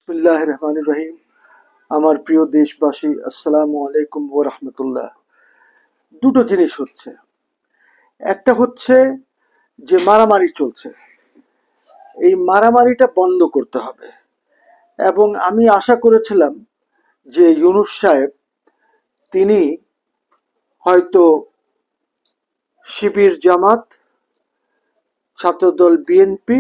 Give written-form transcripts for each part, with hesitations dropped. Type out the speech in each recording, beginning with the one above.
বিসমিল্লাহির রহমানির রহিম। আমার প্রিয় দেশবাসী, আসসালামু আলাইকুম ওয়া রাহমাতুল্লাহ। দুটো জিনিস হচ্ছে, একটা হচ্ছে যে মারামারি চলছে, এই মারামারিটা বন্ধ করতে হবে। এবং আমি আশা করেছিলাম যে ইউনূস সাহেব তিনি হয়তো শিবির জামাত, ছাত্রদল বিএনপি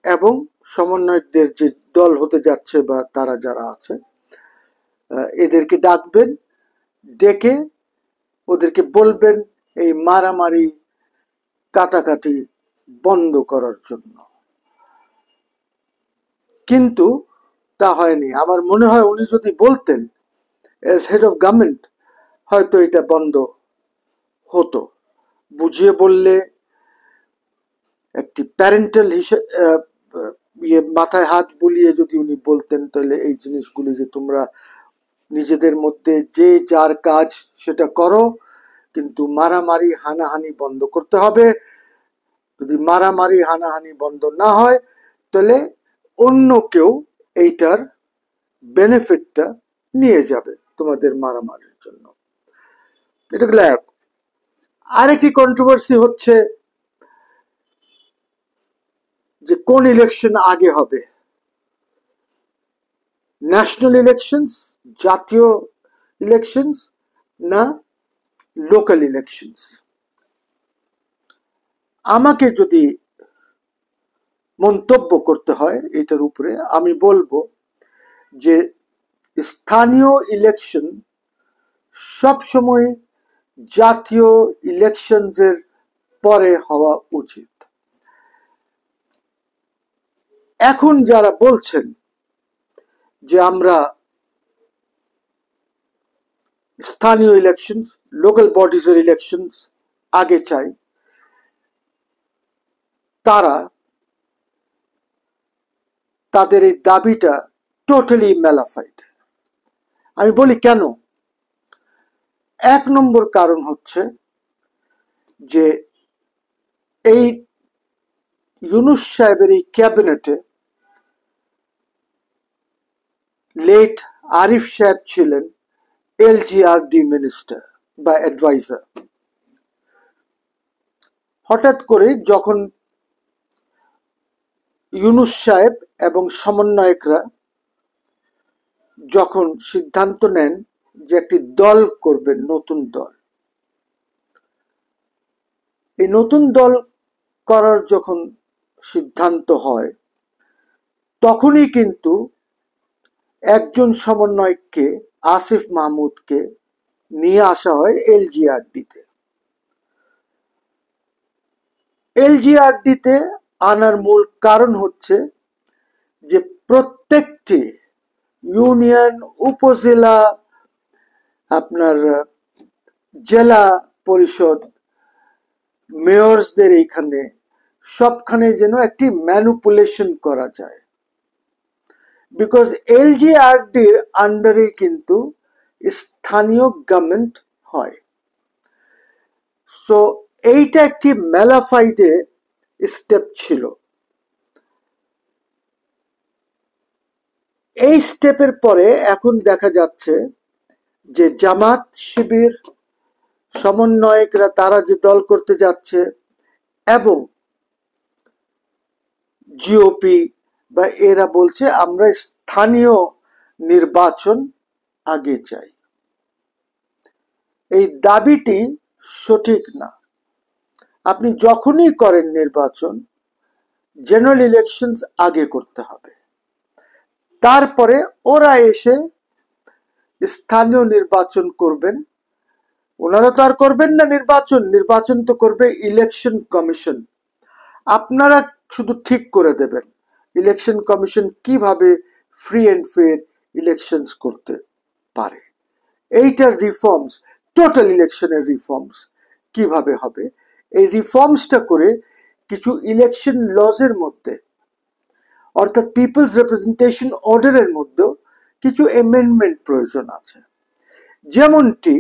এবং সমন্বয়কদের যে দল হতে যাচ্ছে বা তারা যারা আছে এদেরকে ডাকবেন, ডেকে ওদেরকে বলবেন এই মারামারি কাটাকাটি বন্ধ করার জন্য। কিন্তু তা হয়নি। আমার মনে হয় উনি যদি বলতেন এজ হেড অফ গভর্নমেন্ট, হয়তো এটা বন্ধ হতো। বুঝিয়ে বললে, একটি প্যারেন্টাল মাথায় হাত বুলিয়ে যদি উনি বলতেন, তাহলে এই জিনিসগুলি যে তোমরা নিজেদের মধ্যে যে যার কাজ সেটা করো, কিন্তু মারামারি হানাহানি বন্ধ করতে হবে। যদি মারামারি হানাহানি বন্ধ না হয়, তাহলে অন্য কেউ এইটার বেনিফিটটা নিয়ে যাবে তোমাদের মারামারির জন্য। এটা গেল এক। আরেকটি কন্ট্রোভার্সি হচ্ছে যে কোন ইলেকশন আগে হবে, ন্যাশনাল ইলেকশনস, জাতীয় ইলেকশনস, না লোকাল ইলেকশনস। আমাকে যদি মন্তব্য করতে হয় এটার উপরে, আমি বলবো যে স্থানীয় ইলেকশন সবসময় জাতীয় ইলেকশনসের পরে হওয়া উচিত। এখন যারা বলছেন যে আমরা স্থানীয় ইলেকশন, লোকাল বডিজের ইলেকশন আগে চাই, তারা তাদের এই দাবিটা টোটালি ম্যালাফাইড। আমি বলি কেন। এক নম্বর কারণ হচ্ছে যে এই ইউনূস সাহেবের এই ক্যাবিনেটে লেট আরিফ সাহেব ছিলেন এলজিআরডি মিনিস্টার বা অ্যাডভাইজার। হঠাৎ করে যখন ইউনূস সাহেব এবং সমন্বয়করা যখন সিদ্ধান্ত নেন যে একটি দল করবেন, নতুন দল, এই নতুন দল করার যখন সিদ্ধান্ত হয়, তখনই কিন্তু একজন সমন্বয়ককে, আসিফ মাহমুদকে নিয়ে আসা হয় এলজিআরডিতে। এলজিআরডিতে আনার মূল কারণ হচ্ছে যে প্রত্যেকটি ইউনিয়ন, উপজেলা, আপনার জেলা পরিষদ, মেয়রসদের এইখানে সবখানে যেন একটি ম্যানিপুলেশন করা যায়। বিকজ এলজিআরডির আন্ডারে কিন্তু স্থানীয় গভর্নমেন্ট হয়। সো এইটা একটি ম্যালাফাইডে স্টেপ ছিল। এই স্টেপের পরে এখন দেখা যাচ্ছে যে জামাত, শিবির, সমন্বয়করা তারা যে দল করতে যাচ্ছে, এবং জিওপি বা এরা বলছে আমরা স্থানীয় নির্বাচন আগে চাই। এই দাবিটি সঠিক না। আপনি যখনই করেন নির্বাচন, জেনারেল ইলেকশন আগে করতে হবে, তারপরে ওরা এসে স্থানীয় নির্বাচন করবেন। ওনারা তো আর করবেন না নির্বাচন, নির্বাচন তো করবে ইলেকশন কমিশন। আপনারা শুধু ঠিক করে দেবেন ইলেকশন কমিশন কিভাবে ফ্রি অ্যান্ড ফেয়ার ইলেকশনস করতে পারে। এইটার রিফর্মস, টোটাল ইলেকশনের রিফর্মস কিভাবে হবে, এই রিফর্মসটা করে কিছু ইলেকশন লজের মধ্যে, অর্থাৎ পিপলস রিপ্রেজেন্টেশন অর্ডারের মধ্যেও কিছু অ্যামেন্ডমেন্ট প্রয়োজন আছে। যেমনটি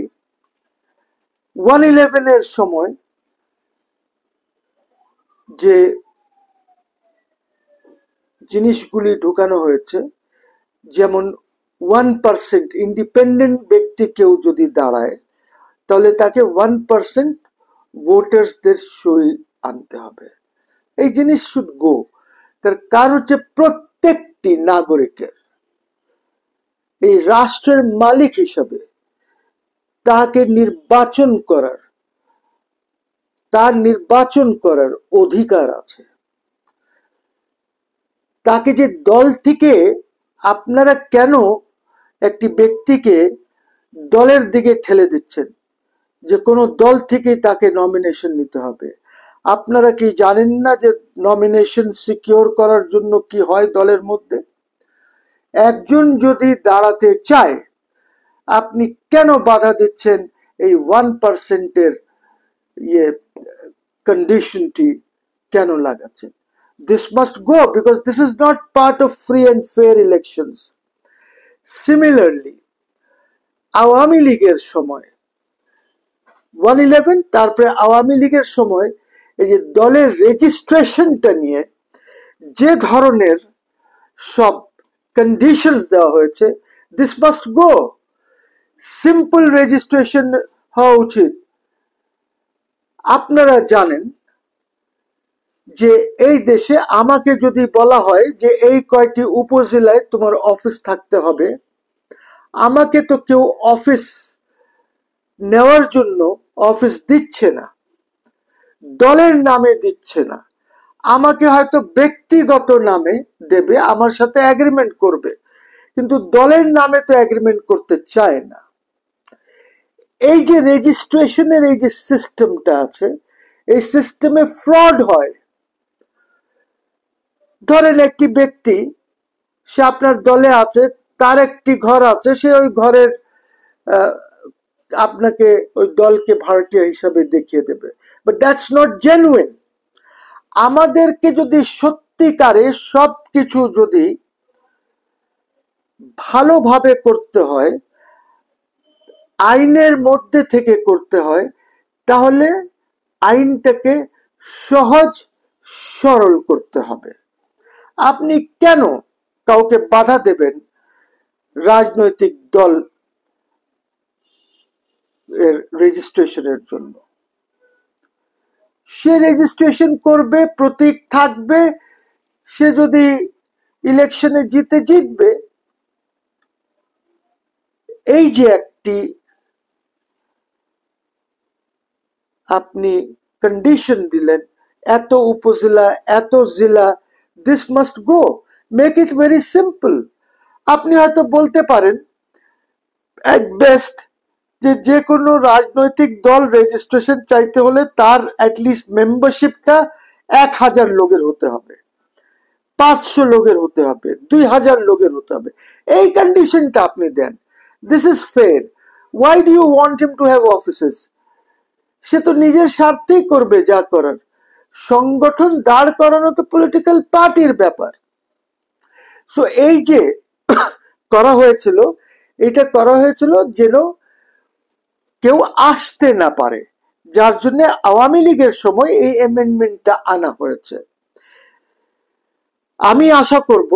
111-এর সময় যে জিনিসগুলি ঢুকানো হয়েছে, যেমন 1% ইন্ডিপেন্ডেন্ট ব্যক্তি কেউ যদি দাঁড়ায়, তাহলে তাকে 1% ভোটার্সদের সই আনতে হবে। এই জিনিস শুড গো। তার কারণ হচ্ছে প্রত্যেকটি নাগরিকের এই রাষ্ট্রের মালিক হিসাবে তাকে নির্বাচন করার অধিকার আছে। তাকে যে দল থেকে, আপনারা কেন একটি ব্যক্তিকে দলের দিকে ঠেলে দিচ্ছেন যে কোনো দল থেকেই তাকে নমিনেশন নিতে হবে? আপনারা কি জানেন না যে নমিনেশন সিকিউর করার জন্য কি হয় দলের মধ্যে? একজন যদি দাঁড়াতে চায়, আপনি কেন বাধা দিচ্ছেন এই 1%-এর কন্ডিশনটি কেন লাগাচ্ছেন? This must go because this is not part of free and fair elections. Similarly, Awami লীগের সময় 111, তারপরে আওয়ামী লীগের সময় এই যে দলের রেজিস্ট্রেশনটা নিয়ে যে ধরনের সব কন্ডিশনস দেওয়া হয়েছে, this must go. Simple registration হওয়া উচিত। আপনারা জানেন যে এই দেশে আমাকে যদি বলা হয় যে এই কয়টি উপজেলায় তোমার অফিস থাকতে হবে, আমাকে তো কেউ অফিস নেওয়ার জন্য অফিস দিচ্ছে না, দলের নামে দিচ্ছে না, আমাকে হয়তো ব্যক্তিগত নামে দেবে, আমার সাথে এগ্রিমেন্ট করবে, কিন্তু দলের নামে তো এগ্রিমেন্ট করতে চায় না। এই যে রেজিস্ট্রেশনের এই যে সিস্টেমটা আছে, এই সিস্টেমে ফ্রড হয়। ধরেন একটি ব্যক্তি, সে আপনার দলে আছে, তার একটি ঘর আছে, সে ওই ঘরের আপনাকে ওই দলকে ভাড়াটিয়া হিসাবে দেখিয়ে দেবে, বাট দ্যাটস নট জেনুইন। আমাদেরকে যদি সত্যিকারে সবকিছু যদি ভালোভাবে করতে হয়, আইনের মধ্যে থেকে করতে হয়, তাহলে আইনটাকে সহজ সরল করতে হবে। আপনি কেন কাউকে বাধা দেবেন রাজনৈতিক দল এর রেজিস্ট্রেশনের জন্য? সে রেজিস্ট্রেশন করবে, প্রতীক থাকবে, সে যদি ইলেকশনে জিতবে। এই যে একটি আপনি কন্ডিশন দিলেন, এত উপজেলা, এত জেলা, this must go. Make it very simple. আপনি হয়তো বলতে পারেন এট বেস্ট যে কোনো রাজনৈতিক দল রেজিস্ট্রেশন চাইতে হলে তার অ্যাটলিস্ট মেম্বারশিপটা 1000 লোকের হতে হবে, 500 লোকের হতে হবে, 2000 লোকের হতে হবে। এই কন্ডিশনটা আপনি দেন। This is fair. Why do you want him to have offices? সে তো নিজের স্বার্থেই করবে যা করার। সংগঠন দাঁড় করানো তো পলিটিক্যাল পার্টির ব্যাপার। সো এই যে করা হয়েছিল, এটা করা হয়েছিল যেন কেউ আসতে না পারে, যার জন্য আওয়ামী লীগের সময় এই অ্যামেন্ডমেন্টটা আনা হয়েছে। আমি আশা করব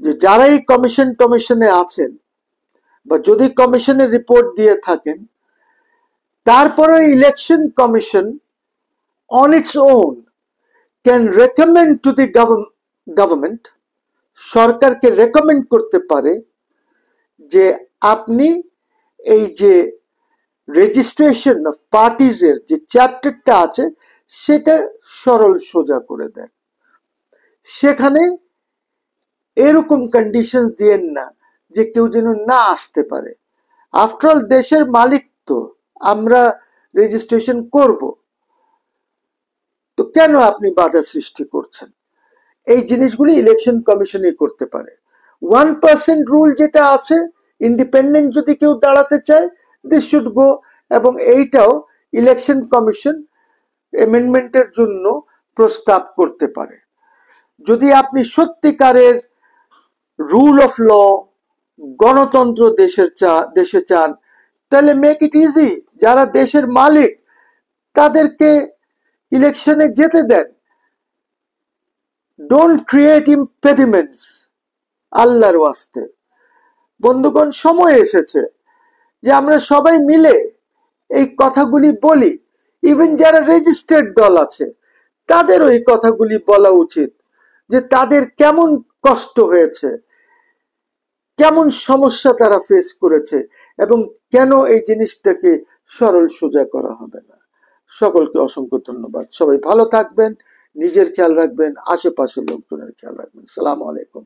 যে যারা এই কমিশনে আছেন, বা যদি কমিশনের রিপোর্ট দিয়ে থাকেন, তারপরে election commission on its own can recommend to the government, সরকারকে রেকমেন্ড করতে পারে যে আপনি এই যে রেজিস্ট্রেশন অফ পার্টিজ এর যে চ্যাপ্টারটা আছে সেটা সরল সোজা করে দেন। সেখানে এরকম কন্ডিশন দিয়েন না যে কেউ যেন না আসতে পারে। আফটার অল দেশের মালিক তো আমরা, রেজিস্ট্রেশন করব, তো কেন আপনি বাধা সৃষ্টি করছেন? এই জিনিসগুলি ইলেকশন কমিশনই করতে পারে। 1% রুল যেটা আছে, ইন্ডিপেন্ডেন্ট যদি কেউ দাঁড়াতে চায়, দিস শুড গো, এবং এইটাও ইলেকশন কমিশন অ্যামেন্ডমেন্টের জন্য প্রস্তাব করতে পারে। যদি আপনি সত্যিকারের রুল অফ ল, গণতন্ত্র দেশে চান, তাহলে মেক ইট ইজি। যারা দেশের মালিক তাদেরকে ইলেকশনে যেতে দেন। Don't create impediments. আল্লাহর ওয়াস্তে বন্ধুগণ, সময় এসেছে যে আমরা সবাই মিলে এই কথাগুলি বলি। ইভেন যারা রেজিস্টার্ড দল আছে তাদেরও এই কথাগুলি বলা উচিত, যে তাদের কেমন কষ্ট হয়েছে, কেমন সমস্যা তারা ফেস করেছে, এবং কেন এই জিনিসটাকে সরল সোজা করা হবে না। সকলকে অসংখ্য ধন্যবাদ। সবাই ভালো থাকবেন, নিজের খেয়াল রাখবেন, আশেপাশের লোকজনের খেয়াল রাখবেন। সালাম আলাইকুম।